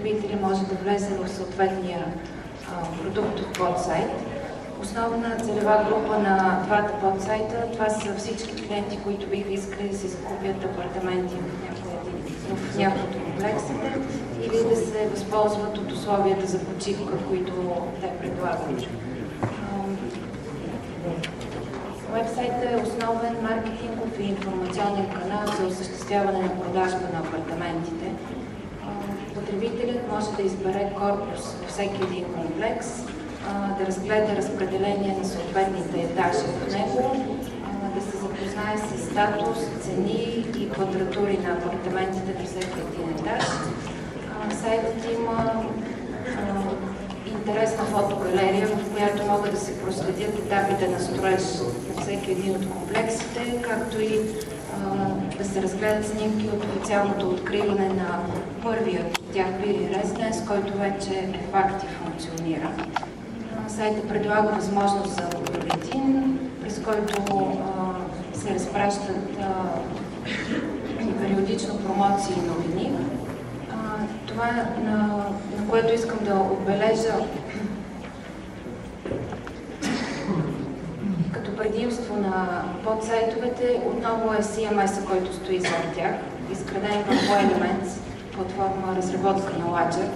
потребители може да влезе в съответния продуктов подсайт. Основна целева група на двата подсайта, това са всички клиенти, които биха искали да си закупят апартаменти в някои от комплексите или да се възползват от условията за почивка, които те предлагат. Уебсайтът е основен маркетингов и информационен канал за осъществяване на продажба на апартаментите. Потребителят може да избере корпус във всеки един комплекс, да разгледа разпределение на съответните етажи в него, да се запознае с статус, цени и квадратури на апартаментите на всеки един етаж. Сайтът има интересна фотогалерия, в която могат да се проследят етапите на строеж на всеки един от комплексите, както и да се разгледат снимки от официалното откриване на първият от тях Вили Резиденс, който вече е факт и функционира. Сайтът предлага възможност за бюлетин, през който се разпращат периодично промоции и новини. Това, на което искам да отбележа като предимство на подсайтовете, отново е CMS, който стои зад тях, изграден върху Elements, платформа разработка на Ledger.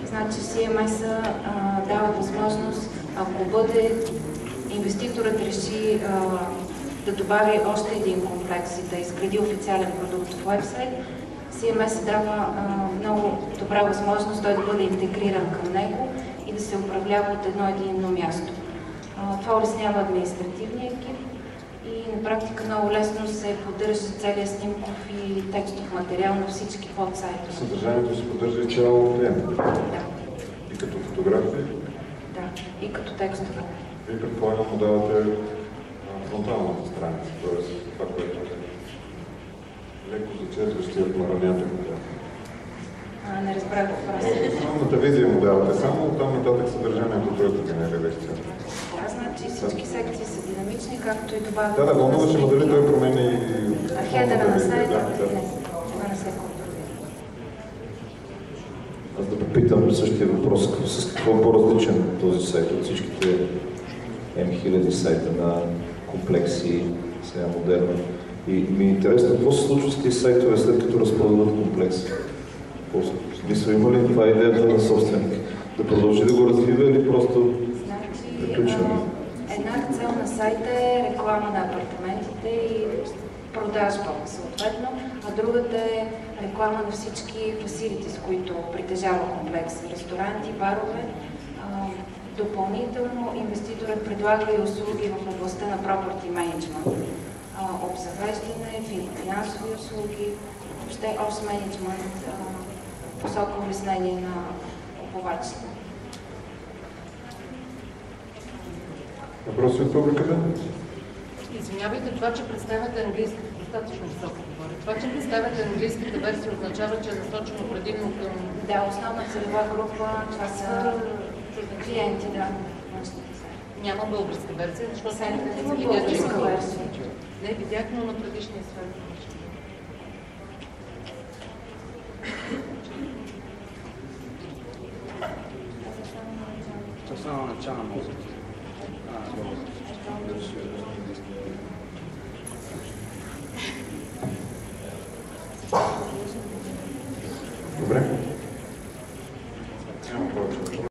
Значи CMS дава възможност, ако бъде инвеститорът реши да добави още един комплекс и да изгради официален продукт в вебсайт, CMS дава много добра възможност той да бъде интегриран към него и да се управлява от едно единно място. Това улеснява административния екип и на практика много лесно се поддържа целият снимков и текстов материал на всички подсайтове. Съдържанието се поддържа и цяло време? Да. И като фотографии? Да, и като текстове. Вие предполагам му давате фронталната страница, т.е. това, което е леко зачетващият маранятък. Не разбрах въпроса. Основната визия му давате, само оттам нататък съдържанието, което генерира лекция. Да, значи всички секции са динамични, както и добавят. Да, вълнуваше, но дали той променя и... Хедера на сайта, това не се контролира. Аз да попитам същия въпрос, с какво е по-различен този сайт от всичките М1000 сайта на комплекси, сега модерно. И ми е интересно, какво се случва с тези сайтове след като разпродадат комплекси? В смисъл, има ли това идеята на собственик? Да продължи да го развива или просто приключваме? Една цел на сайта е реклама на апартаментите и продажба, съответно, а другата е реклама на всички фасилити, с които притежава комплекс. Ресторанти, барове. Допълнително инвеститорът предлага и услуги в областта на property management, обзавеждане, финансови услуги, въобще ops management, посока улеснение на купувачите. Въпроси от публиката? Извинявайте, това, че представяте английски, достатъчно високо говоря. Това, че представяте английската версия, означава, че е насочено предимно към... Да, основна целева група, това са клиенти, да. Няма българска версия, защото Има българска версия. Не видях, но на предишния свет. Това само начало на мозъка. Добре. Няма повече.